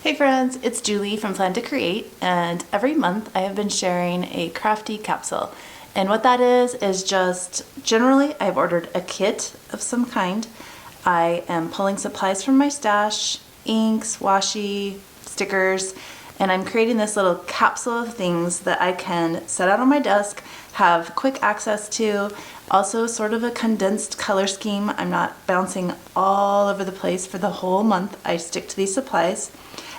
Hey friends, it's Julie from Plan to Create, and every month I have been sharing a crafty capsule. And what that is just generally I've ordered a kit of some kind. I am pulling supplies from my stash, inks, washi, stickers, and I'm creating this little capsule of things that I can set out on my desk, have quick access to, also sort of a condensed color scheme. I'm not bouncing all over the place for the whole month. I stick to these supplies.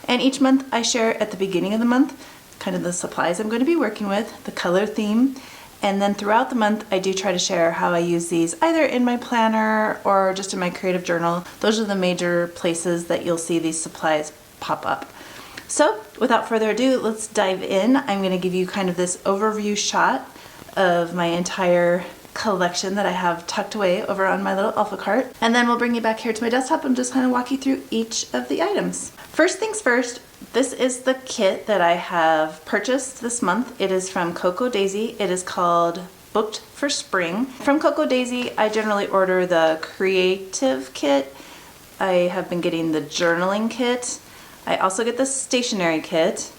And each month I share at the beginning of the month kind of the supplies I'm going to be working with, the color theme, and then throughout the month I do try to share how I use these either in my planner or just in my creative journal. Those are the major places that you'll see these supplies pop up. So without further ado, let's dive in. I'm going to give you kind of this overview shot of my entire collection that I have tucked away over on my little alpha cart, and then we'll bring you back here to my desktop and just kind of walk you through each of the items. First things first, this is the kit that I have purchased this month. It is from Cocoa Daisy. It is called Booked for Spring. From Cocoa Daisy, I generally order the creative kit. I have been getting the journaling kit. I also get the stationery kit.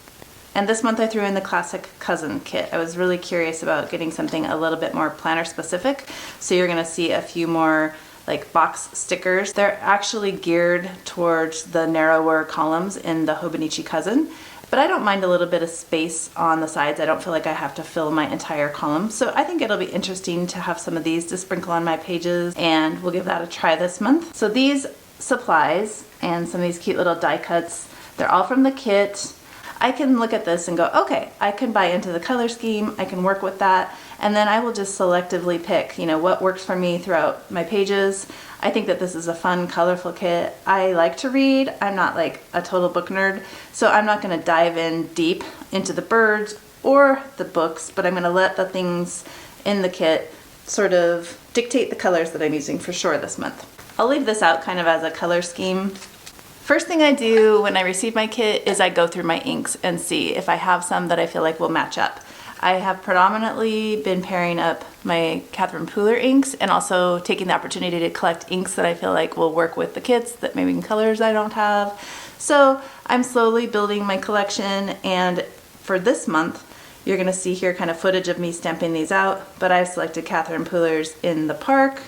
And this month I threw in the classic cousin kit. I was really curious about getting something a little bit more planner specific. So you're gonna see a few more like box stickers. They're actually geared towards the narrower columns in the Hobonichi cousin, but I don't mind a little bit of space on the sides. I don't feel like I have to fill my entire column. So I think it'll be interesting to have some of these to sprinkle on my pages, and we'll give that a try this month. So these supplies and some of these cute little die cuts, they're all from the kit. I can look at this and go, okay, I can buy into the color scheme, I can work with that, and then I will just selectively pick, what works for me throughout my pages. I think that this is a fun, colorful kit. I like to read. I'm not like a total book nerd, so I'm not gonna dive in deep into the birds or the books, but I'm gonna let the things in the kit sort of dictate the colors that I'm using for sure this month. I'll leave this out kind of as a color scheme. First thing I do when I receive my kit is I go through my inks and see if I have some that I feel like will match up. I have predominantly been pairing up my Catherine Pooler inks and also taking the opportunity to collect inks that I feel like will work with the kits that maybe in colors I don't have. So I'm slowly building my collection, and for this month you're going to see here kind of footage of me stamping these out, but I've selected Catherine Pooler's in the Park,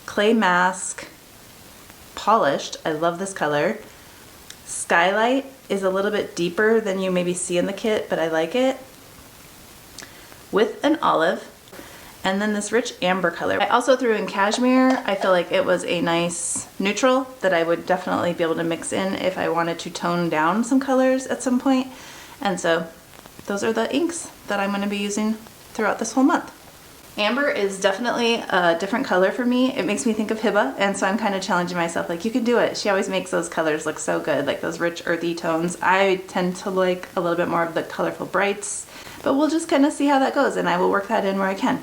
Clay Mask, Polished, I love this color. Skylight is a little bit deeper than you maybe see in the kit, but I like it. With an olive, and then this rich amber color. I also threw in cashmere. I feel like it was a nice neutral that I would definitely be able to mix in if I wanted to tone down some colors at some point. And so those are the inks that I'm going to be using throughout this whole month. Amber is definitely a different color for me. It makes me think of Hiba, and so I'm kind of challenging myself, like, you can do it. She always makes those colors look so good, like those rich earthy tones. I tend to like a little bit more of the colorful brights, but we'll just kind of see how that goes, and I will work that in where I can.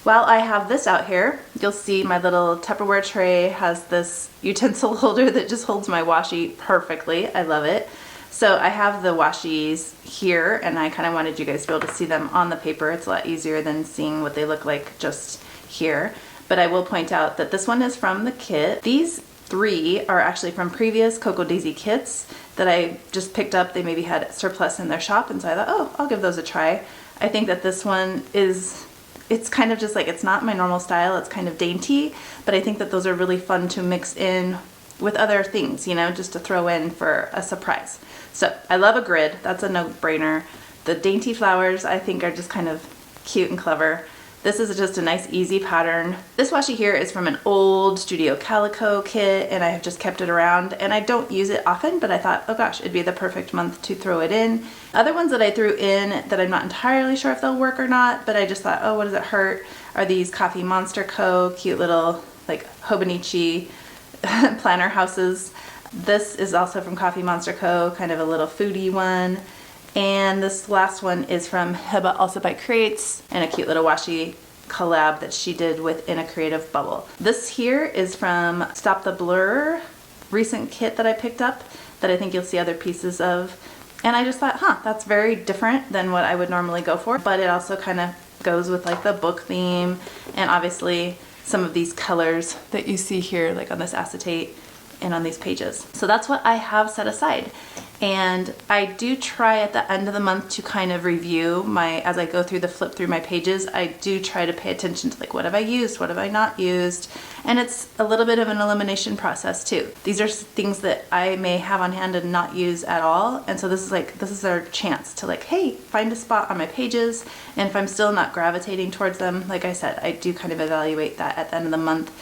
While I have this out here, you'll see my little Tupperware tray has this utensil holder that just holds my washi perfectly. I love it. So I have the washis here, and I kind of wanted you guys to be able to see them on the paper. It's a lot easier than seeing what they look like just here. But I will point out that this one is from the kit. These three are actually from previous Cocoa Daisy kits that I just picked up. They maybe had surplus in their shop, and so I thought, oh, I'll give those a try. I think that this one it's kind of just like, it's not my normal style. It's kind of dainty, but I think that those are really fun to mix in with other things, just to throw in for a surprise. So I love a grid. That's a no-brainer. The dainty flowers I think are just kind of cute and clever. This is just a nice easy pattern. This washi here is from an old Studio Calico kit, and I have just kept it around, and I don't use it often, but I thought, oh gosh, it'd be the perfect month to throw it in. Other ones that I threw in that I'm not entirely sure if they'll work or not, but I just thought, oh, what does it hurt, are these Coffee Monster Co. cute little like Hobonichi planner houses. This is also from Coffee Monster Co., kind of a little foodie one. And this last one is from Hiba, also by Curates, and a cute little washi collab that she did with In a Creative Bubble. This here is from Stop the Blur, recent kit that I picked up that I think you'll see other pieces of. And I just thought, that's very different than what I would normally go for, but it also kind of goes with like the book theme, and obviously some of these colors that you see here, like on this acetate and on these pages. So that's what I have set aside. And I do try at the end of the month to kind of review as I go through flip through my pages, I do try to pay attention to like, what have I used, what have I not used? And it's a little bit of an elimination process too. These are things that I may have on hand and not use at all. And so this is our chance to like, hey, find a spot on my pages. And if I'm still not gravitating towards them, like I said, I do kind of evaluate that at the end of the month.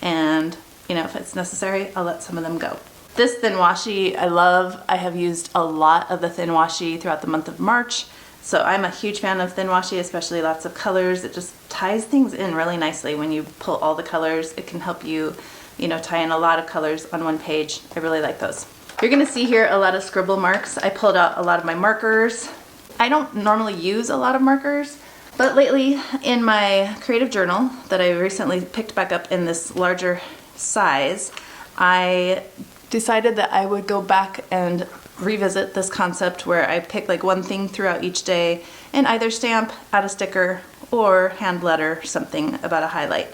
And if it's necessary, I'll let some of them go. This thin washi I love. I have used a lot of the thin washi throughout the month of March. So I'm a huge fan of thin washi, especially lots of colors. It just ties things in really nicely when you pull all the colors. It can help you, tie in a lot of colors on one page. I really like those. You're gonna see here a lot of scribble marks. I pulled out a lot of my markers. I don't normally use a lot of markers, but lately in my creative journal that I recently picked back up in this larger size, I decided that I would go back and revisit this concept where I pick like one thing throughout each day and either stamp, add a sticker, or hand letter something about a highlight.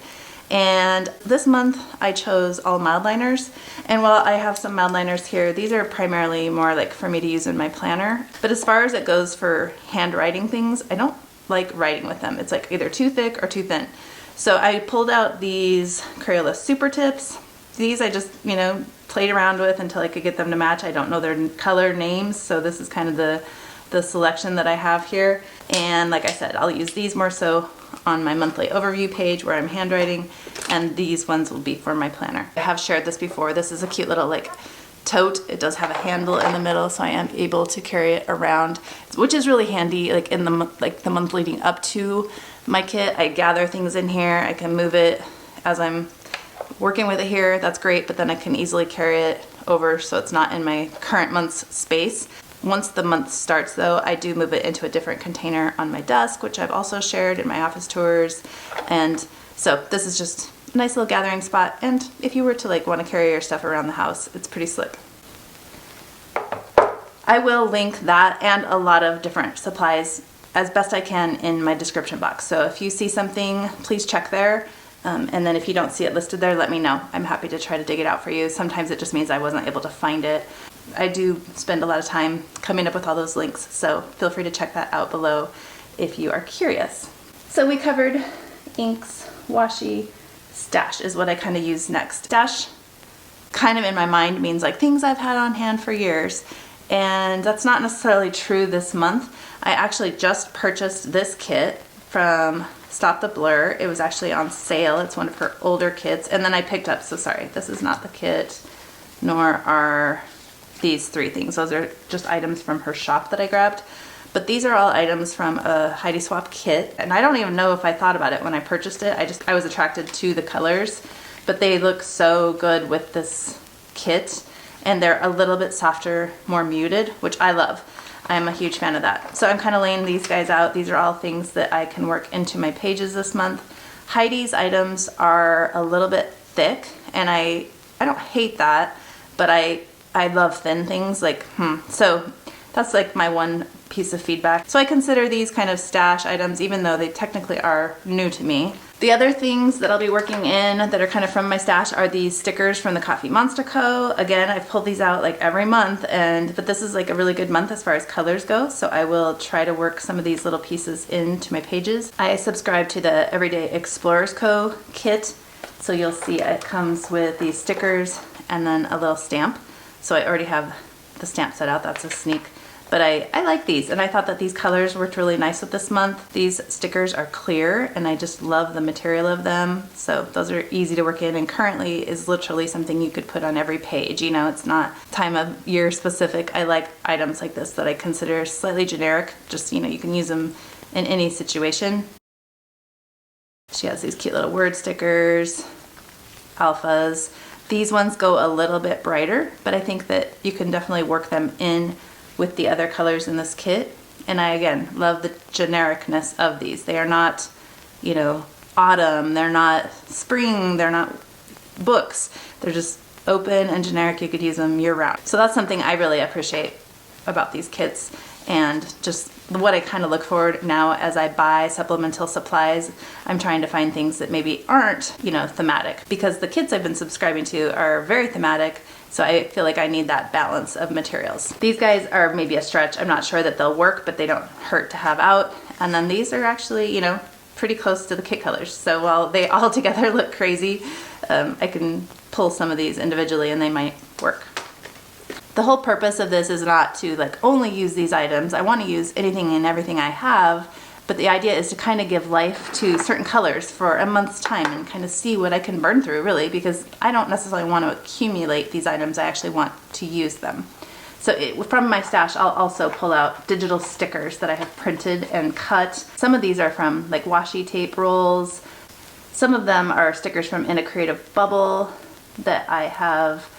And this month I chose all mild liners. And while I have some mild liners here, these are primarily more like for me to use in my planner. But as far as it goes for handwriting things, I don't like writing with them. It's like either too thick or too thin. So I pulled out these Crayola Super Tips. These I just, played around with until I could get them to match. I don't know their color names, so this is kind of the selection that I have here. And like I said, I'll use these more so on my monthly overview page where I'm handwriting, and these ones will be for my planner. I have shared this before. This is a cute little like tote. It does have a handle in the middle, so I am able to carry it around, which is really handy like in the month leading up to my kit. I gather things in here. I can move it as I'm working with it here. That's great, but then I can easily carry it over so it's not in my current month's space. Once the month starts though, I do move it into a different container on my desk, which I've also shared in my office tours. And so this is just a nice little gathering spot. And if you were to like want to carry your stuff around the house, it's pretty slick. I will link that and a lot of different supplies as best I can in my description box. So if you see something, please check there. And then if you don't see it listed there, let me know. I'm happy to try to dig it out for you. Sometimes it just means I wasn't able to find it. I do spend a lot of time coming up with all those links, so feel free to check that out below if you are curious. So we covered inks, washi, stash is what I kind of use next. Stash kind of in my mind means like things I've had on hand for years, and that's not necessarily true this month. I actually just purchased this kit from Stop the Blur. It was actually on sale. It's one of her older kits. And then I picked up, so sorry, this is not the kit, nor are these three things. Those are just items from her shop that I grabbed. But these are all items from a Heidi Swapp kit. And I don't even know if I thought about it when I purchased it. I was attracted to the colors, but they look so good with this kit. And they're a little bit softer, more muted, which I love. I'm a huge fan of that. So I'm kind of laying these guys out. These are all things that I can work into my pages this month. Heidi's items are a little bit thick, and I don't hate that, but I love thin things. So that's like my one piece of feedback. So I consider these kind of stash items, even though they technically are new to me. The other things that I'll be working in that are kind of from my stash are these stickers from the Coffee Monster Co. Again, I've pulled these out like every month, but this is like a really good month as far as colors go, so I will try to work some of these little pieces into my pages. I subscribe to the Everyday Explorers Co. kit, so you'll see it comes with these stickers and then a little stamp. So I already have the stamp set out. That's a sneak. But I like these, and I thought that these colors worked really nice with this month. These stickers are clear, and I just love the material of them. So those are easy to work in, and currently is literally something you could put on every page. It's not time of year specific. I like items like this that I consider slightly generic. Just, you can use them in any situation. She has these cute little word stickers, alphas. These ones go a little bit brighter, but I think that you can definitely work them in with the other colors in this kit. And I, again, love the genericness of these. They are not, autumn, they're not spring, they're not books. They're just open and generic. You could use them year round. So that's something I really appreciate about these kits, and just what I kind of look for now as I buy supplemental supplies. I'm trying to find things that maybe aren't, thematic, because the kits I've been subscribing to are very thematic, So I feel like I need that balance of materials. These guys are maybe a stretch. I'm not sure that they'll work, but they don't hurt to have out. And then these are actually, you know, pretty close to the kit colors. So while they all together look crazy, I can pull some of these individually and they might work. The whole purpose of this is not to like only use these items. I want to use anything and everything I have, but the idea is to kind of give life to certain colors for a month's time and kind of see what I can burn through, really, because I don't necessarily want to accumulate these items. I actually want to use them. So from my stash, I'll also pull out digital stickers that I have printed and cut. Some of these are from like washi tape rolls. Some of them are stickers from In a Creative Bubble that I have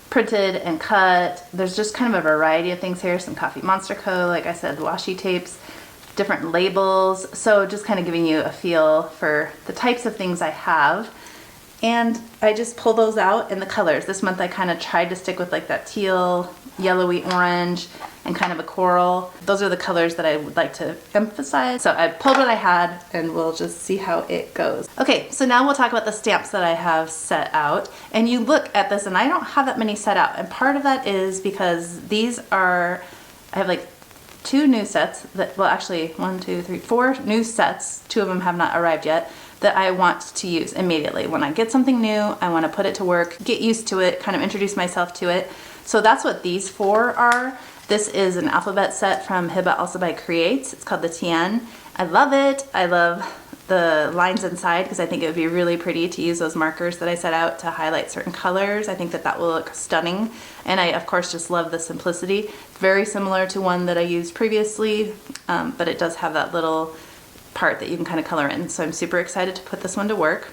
printed and cut. There's just kind of a variety of things here. Some Coffee Monster Co., like I said, washi tapes, different labels. So just kind of giving you a feel for the types of things I have. And I just pull those out in the colors. This month I kind of tried to stick with like that teal, yellowy orange, and kind of a coral. Those are the colors that I would like to emphasize. So I pulled what I had and we'll just see how it goes. Okay, so now we'll talk about the stamps that I have set out. And you look at this and I don't have that many set out. And part of that is because these are, I have like 2 new sets that, well actually 1, 2, 3, 4 new sets. 2 of them have not arrived yet, that I want to use immediately. When I get something new, I want to put it to work, get used to it, kind of introduce myself to it. So that's what these 4 are. This is an alphabet set from Hiba Also by Creates. It's called the Tien. I love it. I love the lines inside because I think it would be really pretty to use those markers that I set out to highlight certain colors. I think that that will look stunning. And I, of course, just love the simplicity. It's very similar to one that I used previously, but it does have that little part that you can kind of color in. So I'm super excited to put this one to work.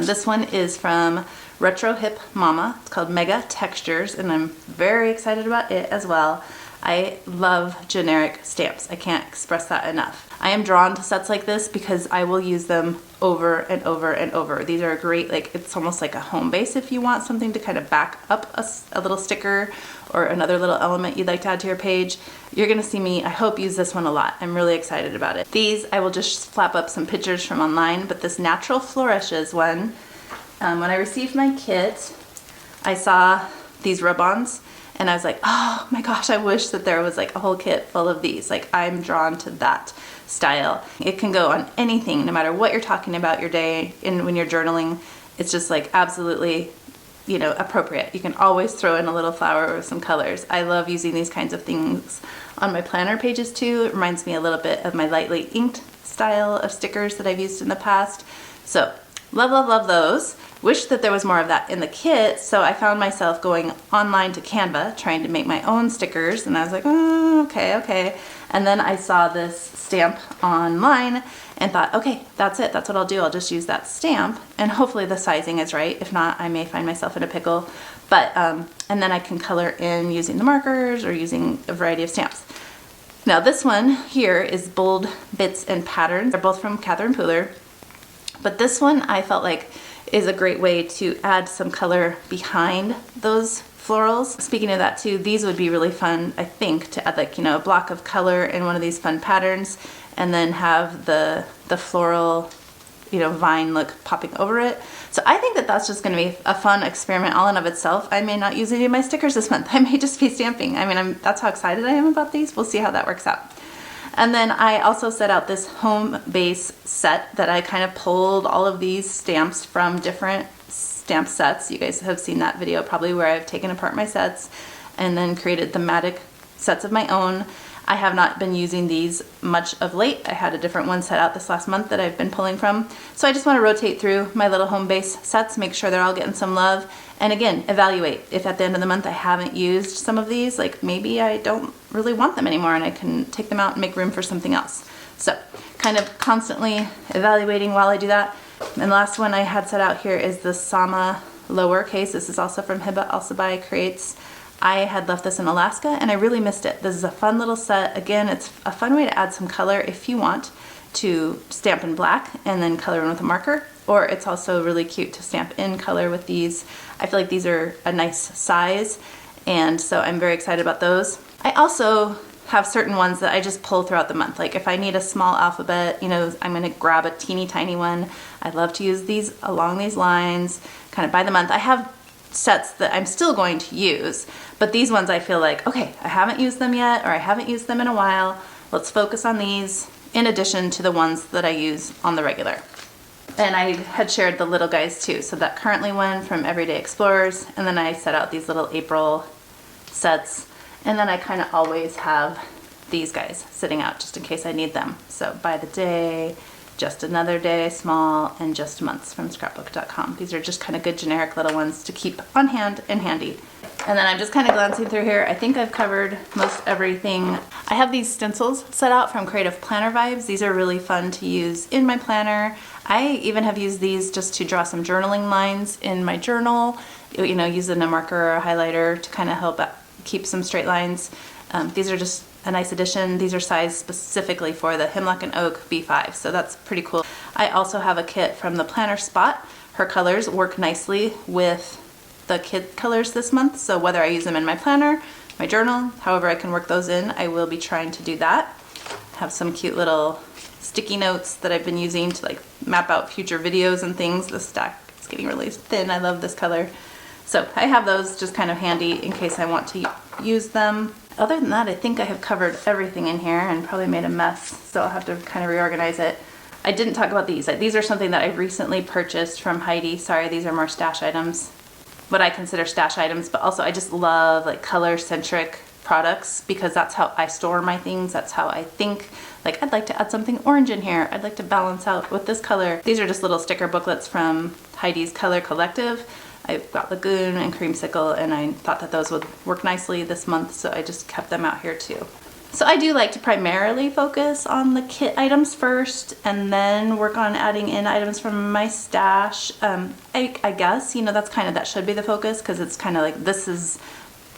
This one is from Retro Hip Mama. It's called Mega Textures, and I'm very excited about it as well. I love generic stamps. I can't express that enough. I am drawn to sets like this because I will use them over and over and over. These are great, like it's almost like a home base if you want something to kind of back up a little sticker or another little element you'd like to add to your page. You're gonna see me, I hope, use this one a lot. I'm really excited about it. These, I will just flap up some pictures from online, but this Natural Flourishes one, when I received my kit, I saw these rub-ons and I was like, oh my gosh, I wish that there was like a whole kit full of these. Like I'm drawn to that style. It can go on anything, no matter what you're talking about your day and when you're journaling. It's just like absolutely, you know, appropriate. You can always throw in a little flower or some colors. I love using these kinds of things on my planner pages too. It reminds me a little bit of my lightly inked style of stickers that I've used in the past. So love, love, love those. Wish that there was more of that in the kit, so I found myself going online to Canva trying to make my own stickers, and I was like, oh, okay. And then I saw this stamp online and thought, okay, that's it. That's what I'll do. I'll just use that stamp, and hopefully the sizing is right. If not, I may find myself in a pickle. But and then I can color in using the markers or using a variety of stamps. Now this one here is Bold Bits and Patterns. They're both from Catherine Pooler, but this one I felt like is a great way to add some color behind those florals. Speaking of that too, these would be really fun, I think, to add like, you know, a block of color in one of these fun patterns and then have the floral, you know, vine look popping over it. So I think that that's just going to be a fun experiment all in of itself. I may not use any of my stickers this month. I may just be stamping. I mean, that's how excited I am about these. We'll see how that works out. And then I also set out this home base set that I kind of pulled all of these stamps from different stamp sets. You guys have seen that video probably where I've taken apart my sets and then created thematic sets of my own. I have not been using these much of late. I had a different one set out this last month that I've been pulling from. So I just want to rotate through my little home base sets, make sure they're all getting some love. And again, evaluate if at the end of the month I haven't used some of these, like maybe I don't really want them anymore and I can take them out and make room for something else. So kind of constantly evaluating while I do that. And the last one I had set out here is the Sama lowercase. This is also from Hiba Also by Creates. I had left this in Alaska and I really missed it. This is a fun little set. Again, it's a fun way to add some color if you want to stamp in black and then color in with a marker, or it's also really cute to stamp in color with these. I feel like these are a nice size, and so I'm very excited about those. I also have certain ones that I just pull throughout the month. Like if I need a small alphabet, you know, I'm gonna grab a teeny tiny one. I love to use these along these lines, kind of by the month. I have sets that I'm still going to use, but these ones I feel like, okay, I haven't used them yet, or I haven't used them in a while. Let's focus on these in addition to the ones that I use on the regular. And I had shared the little guys too. So that currently one from Everyday Explorers, and then I set out these little April sets, and then I kind of always have these guys sitting out just in case I need them. So By the Day, Just Another Day, Small, and Just Months from scrapbook.com. These are just kind of good generic little ones to keep on hand and handy. And then I'm just kind of glancing through here. I think I've covered most everything. I have these stencils set out from Creative Planner Vibes. These are really fun to use in my planner. I even have used these just to draw some journaling lines in my journal. You know, using a marker or a highlighter to kind of help keep some straight lines. These are just a nice addition. These are sized specifically for the Hemlock and Oak B5, so that's pretty cool. I also have a kit from the Planner Spot. Her colors work nicely with the kit colors this month, so whether I use them in my planner, my journal, however I can work those in, I will be trying to do that. Have some cute little sticky notes that I've been using to like map out future videos and things. The stack is getting really thin. I love this color. So I have those just kind of handy in case I want to use them. Other than that, I think I have covered everything in here and probably made a mess, so I'll have to kind of reorganize it. I didn't talk about these. These are something that I recently purchased from Heidi. Sorry, these are more stash items. What I consider stash items, but also I just love like color-centric products because that's how I store my things. That's how I think. Like, I'd like to add something orange in here. I'd like to balance out with this color. These are just little sticker booklets from Heidi's Color Collective. I've got Lagoon and Creamsicle, and I thought that those would work nicely this month, so I just kept them out here too. So I do like to primarily focus on the kit items first and then work on adding in items from my stash. I guess, you know, that should be the focus because it's kind of like this is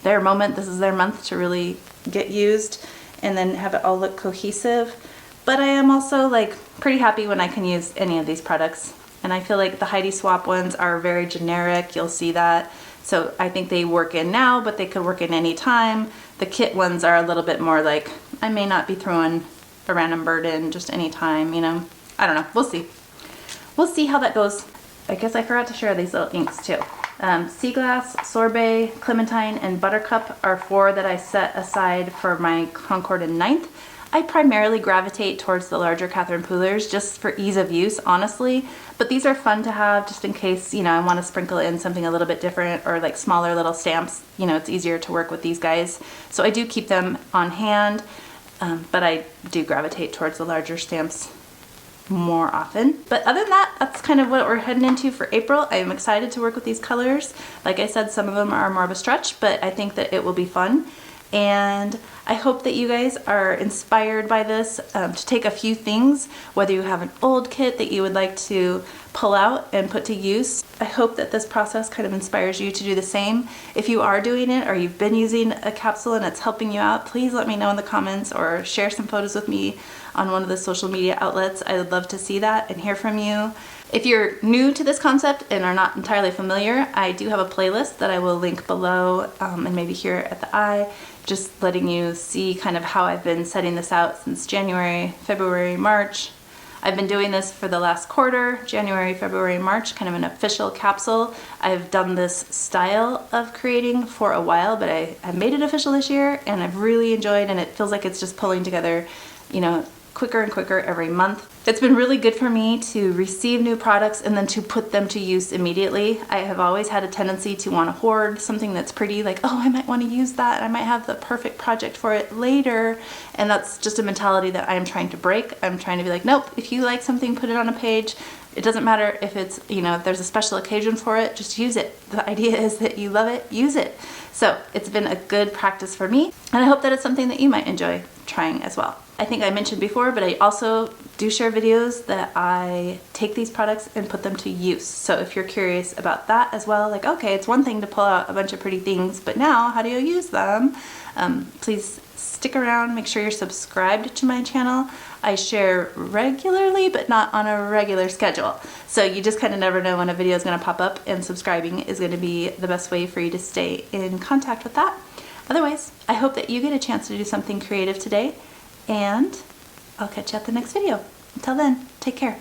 their moment, this is their month to really get used and then have it all look cohesive. But I am also like pretty happy when I can use any of these products. And I feel like the Heidi Swap ones are very generic, you'll see that. So I think they work in now, but they could work in any time. The kit ones are a little bit more like, I may not be throwing a random bird in just any time, you know. I don't know, we'll see. We'll see how that goes. I guess I forgot to share these little inks too. Sea Glass, Sorbet, Clementine, and Buttercup are 4 that I set aside for my Concord and Ninth. I primarily gravitate towards the larger Catherine Poolers just for ease of use, honestly. But these are fun to have just in case, you know, I want to sprinkle in something a little bit different or like smaller little stamps. You know, it's easier to work with these guys. So I do keep them on hand, but I do gravitate towards the larger stamps more often. But other than that, that's kind of what we're heading into for April. I am excited to work with these colors. Like I said, some of them are more of a stretch, but I think that it will be fun. And I hope that you guys are inspired by this to take a few things, whether you have an old kit that you would like to pull out and put to use. I hope that this process kind of inspires you to do the same. If you are doing it or you've been using a capsule and it's helping you out, please let me know in the comments or share some photos with me on one of the social media outlets. I would love to see that and hear from you. If you're new to this concept and are not entirely familiar, I do have a playlist that I will link below and maybe here at the eye, just letting you see kind of how I've been setting this out since January, February, March. I've been doing this for the last quarter, January, February, March, kind of an official capsule. I've done this style of creating for a while, but I made it official this year and I've really enjoyed, and it feels like it's just pulling together, you know, quicker and quicker every month. It's been really good for me to receive new products and then to put them to use immediately. I have always had a tendency to want to hoard something that's pretty, like, oh, I might want to use that. I might have the perfect project for it later. And that's just a mentality that I'm trying to break. I'm trying to be like, nope, if you like something, put it on a page. It doesn't matter if it's, you know, if there's a special occasion for it, just use it. The idea is that you love it, use it. So it's been a good practice for me, and I hope that it's something that you might enjoy trying as well. I think I mentioned before, but I also do share videos that I take these products and put them to use. So if you're curious about that as well, like, okay, it's one thing to pull out a bunch of pretty things, but now how do you use them? Please stick around, make sure you're subscribed to my channel. I share regularly, but not on a regular schedule. So you just kind of never know when a video is going to pop up, and subscribing is going to be the best way for you to stay in contact with that. Otherwise, I hope that you get a chance to do something creative today, and I'll catch you at the next video. Until then, take care.